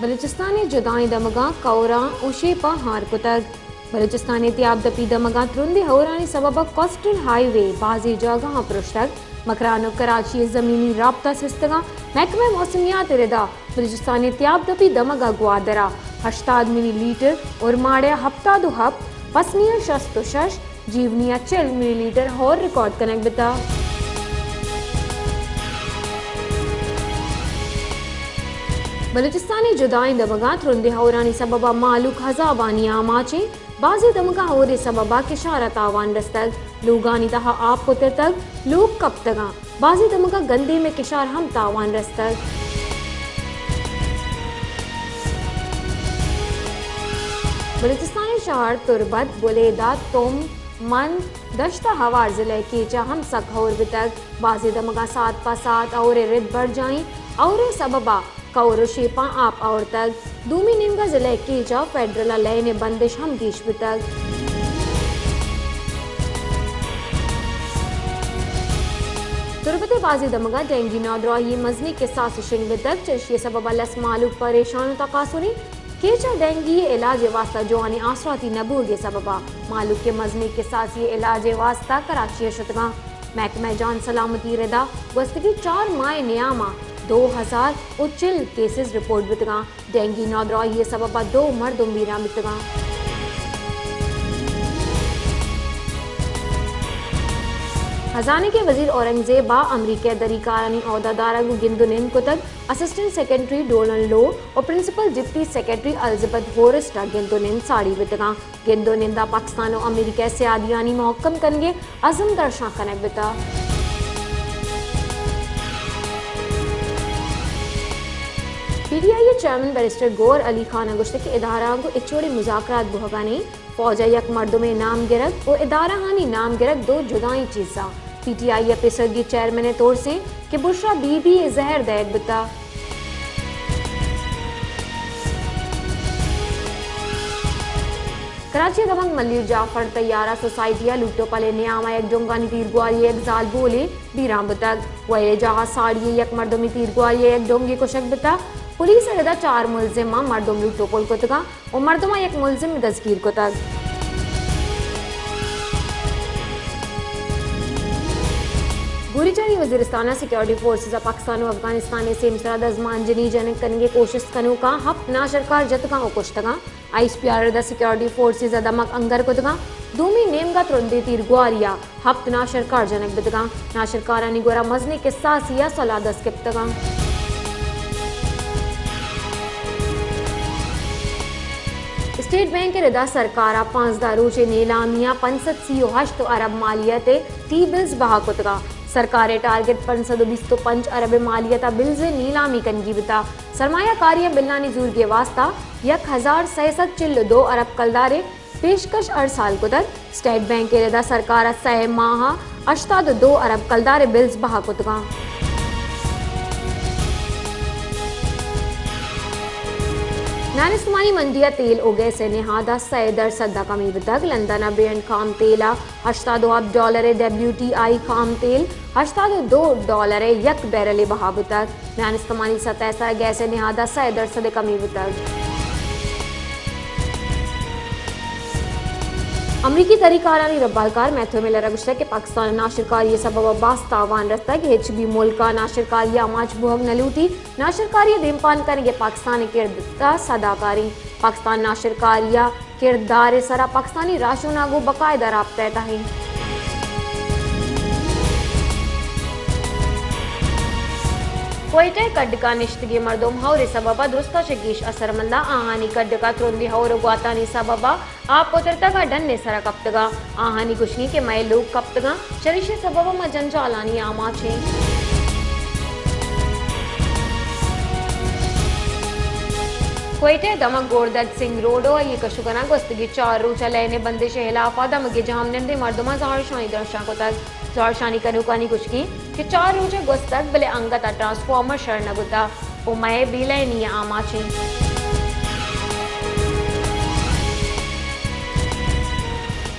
बलूचिस्तानी जुदाई दमगा कौरा उशेपा हार कुतग बलूचिस्तानी त्याब दपी दमगा त्रुंदी हौरानी सबब कोस्टल हाईवे बाजी जगह पुरुषतक मकरानो कराची जमीनी राब्ता सिस्तगा महकमे मौसमियात रिदा बलूचिस्तानी त्याब दपी दमगा ग्वादरा 80 मिलीलीटर और माड़िया हफ्ता दो हप पसनिया 66 जीवनिया 40 मिलीलीटर और रिकॉर्ड कनेक्ट बिता बलूचिस्तानी जुदाई दमगा त्रुंदे हौरानी सबबा मालूक हजाबानी आमाचे बाजी दमगा होरे सबबा किशारा तावान रस्तग लोगानी तहा आप पुत्र तक लोग कब तगा बाजी दमगा गंदे में किशार हम तावान रस्तग बलूचिस्तानी शहर तुरबत बुलेदा तुम मन दश्ता हवार जिले के हम सखौर बितक बाजी दमगा 7 और रिद बढ़ जाई और सबबा कौर शेपा आप और तक दूमी निमगा जिले के फेडरल लय ने बंदिश हम गीश बितक तुरबते बाजी दमगा डेंगी नौद्राही मजनी के साथ शिंग बितक चर्शिय सबबा लस मालूक परेशान तकासुरी केचा डेंगी इलाज वास्ता जोआनी आसराती नबूगे सबबा मालूक के मजनी के साथ ये इलाज वास्ता कराची शतगा महकमा जान सलामती रिदा वस्तगी 4 माह नियामा 2000 उच्चिल केसेस रिपोर्ट बितगा डेंगी नौद्राही सबबा 2 मर्दुम बीरा बितगा खजाने के वजीर औरंगजेबा अमरीका दरीकारानी ओहदादारा को गिंदुनिन कुतक असिस्टेंट सेक्रेटरी डोनाल्ड लो और principal deputy secretary Elizabeth Horst गिंदुनिन साड़ी बितगा गिंदुनिन दा पाकिस्तान और अमरीका से आदियानी मोहक्कम कनगे अज़म दर्शा कनेक बिता पीटीआई चेयरमैन बैरिस्टर गौर अली खान अगुश्त के इदारा को इचोड़े मुज़ाकरात बुहगानी फौजा यक मर्दुमे नाम गिरक और इदारा हानी नाम गिरक 2 जुदाई चीज़ा पीटीआई पेसरगी चेयरमैन तौर से कि बुशरा बीबी जहर दैग बिता कराची दमंग मलिर जाफर तैयारा सोसाइटिया लुटो पले नियामा एक जोंगानी तीरगुआरी एक जाल बोले बीराम बितक वये जहा साड़ी एक मर्दुमी तीरगुआरी एक डोंगी को शक बिता पुलिस रदा 4 मुलजिमा मर्दुम लुटो पोल को तगा और मर्दुमा एक मुलजिम दस्तगीर को तक गुरीचारी वजीरिस्ताना सिक्योरिटी फोर्सेस पाकिस्तान और अफगानिस्तान से इमसराद अजमान जनी जनक करने की कोशिश कनु का हप ना सरकार जतगा और कुश्तगा ISPR द सिक्योरिटी फोर्सेस दमक अंगर को तगा दूमी नेमगा त्रुंदी तीरगुआरिया हप ना सरकार जनक बितगा ना सरकार निगोरा मजने के सासिया सलादस के तगा स्टेट बैंक के रिदा सरकारा 5 दारूचे नीलामिया 538 अरब मालियत टी बिल्स बहा कुतगा सरकारे टारगेट 525 अरब मालियत बिल्स नीलामी कनगी बिता सरमायाकारी बिल्लानी जूर के वास्ता 1062 अरब कलदारे पेशकश साल को तक स्टेट बैंक के रिदा सरकारा 6 माह 82 अरब कलदारे बिल्स बहा कुतगा नानिस्मानी मंडिया तेल उगे से निहादा 100% कमी बितक लंदन ब्रेंड खाम तेला $82 WTI खाम तेल $82 यक बैरल बहा बितक नानिस्मानी सतह सर गैस निहादा 100% कमी बितक अमरीकी तरीकारानी रब्बालकार मैथ्यू मिलर अगुश्ता के पाकिस्तान नाशरकारी सबब बास तावान रस्ता के HB मुल्का नाशरकारी आमाच बुहग नलूटी नाशरकारी दिमपान करेंगे पाकिस्तानी किरदार सदाकारी पाकिस्तान नाशरकारिया किरदार सरा पाकिस्तानी राशोनागो बकायदा राब्ता है कोयटे कड्डका निश्तगी मर्दुम हौरे सबबा दुरुस्ता शगीश असरमंदा आहानी कड्डका त्रुंदी हौर गुआतानी सबबा आप पुत्रता का डन्ने सरा कप्तगा आहानी गुशनी के मय लोग कप्तगा चरिशे सबबा मजन जालानी आमा छे कोयटे दमक गोरदत सिंह रोडो ये कशुगना गोस्तगी 4 रोचा लेने बंदिश हिलाफा दमगे जहां निंदे मर्दुमा जार शानी दर्शा को तक जार शानी कनुकानी कुछ की कि 4 रोचे गोस्तक बले अंगता ट्रांसफॉर्मर शरणगुता ओ मय बिलैनी आमा छे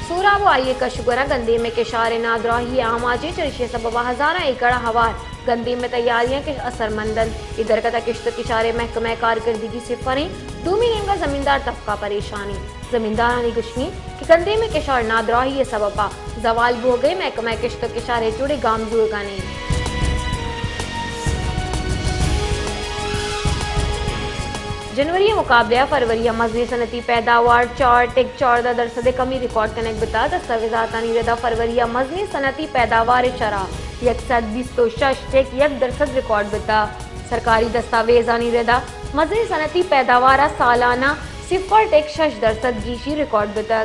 सूराबो आइए कशुगरा गंदे में के शारे नादराही आमाजी चरिशे सबबा हजारा एकड़ हवार गंदीम में तैयारियां के असरमंदन इधर का किश्त किशारे महकमा कारकर्दगी से फरें डूमिंग का जमींदार तबका परेशानी जमींदारानी गुशनी कि गंदे में किशार नादराही सबबा जवाल हो गए महकमा किश्त किशारे जुड़े गामजूर गाने जनवरी मुकाबले फरवरी मजनी सनती पैदावार 4.14% कमी रिकॉर्ड कनेक्ट बता दस्तावेजात रदा फरवरी मजनी सनती पैदावार शरा 126.1% रिकॉर्ड बता सरकारी दस्तावेज रदा मजनी सनती पैदावार सालाना 0.6% गीशी रिकॉर्ड बता।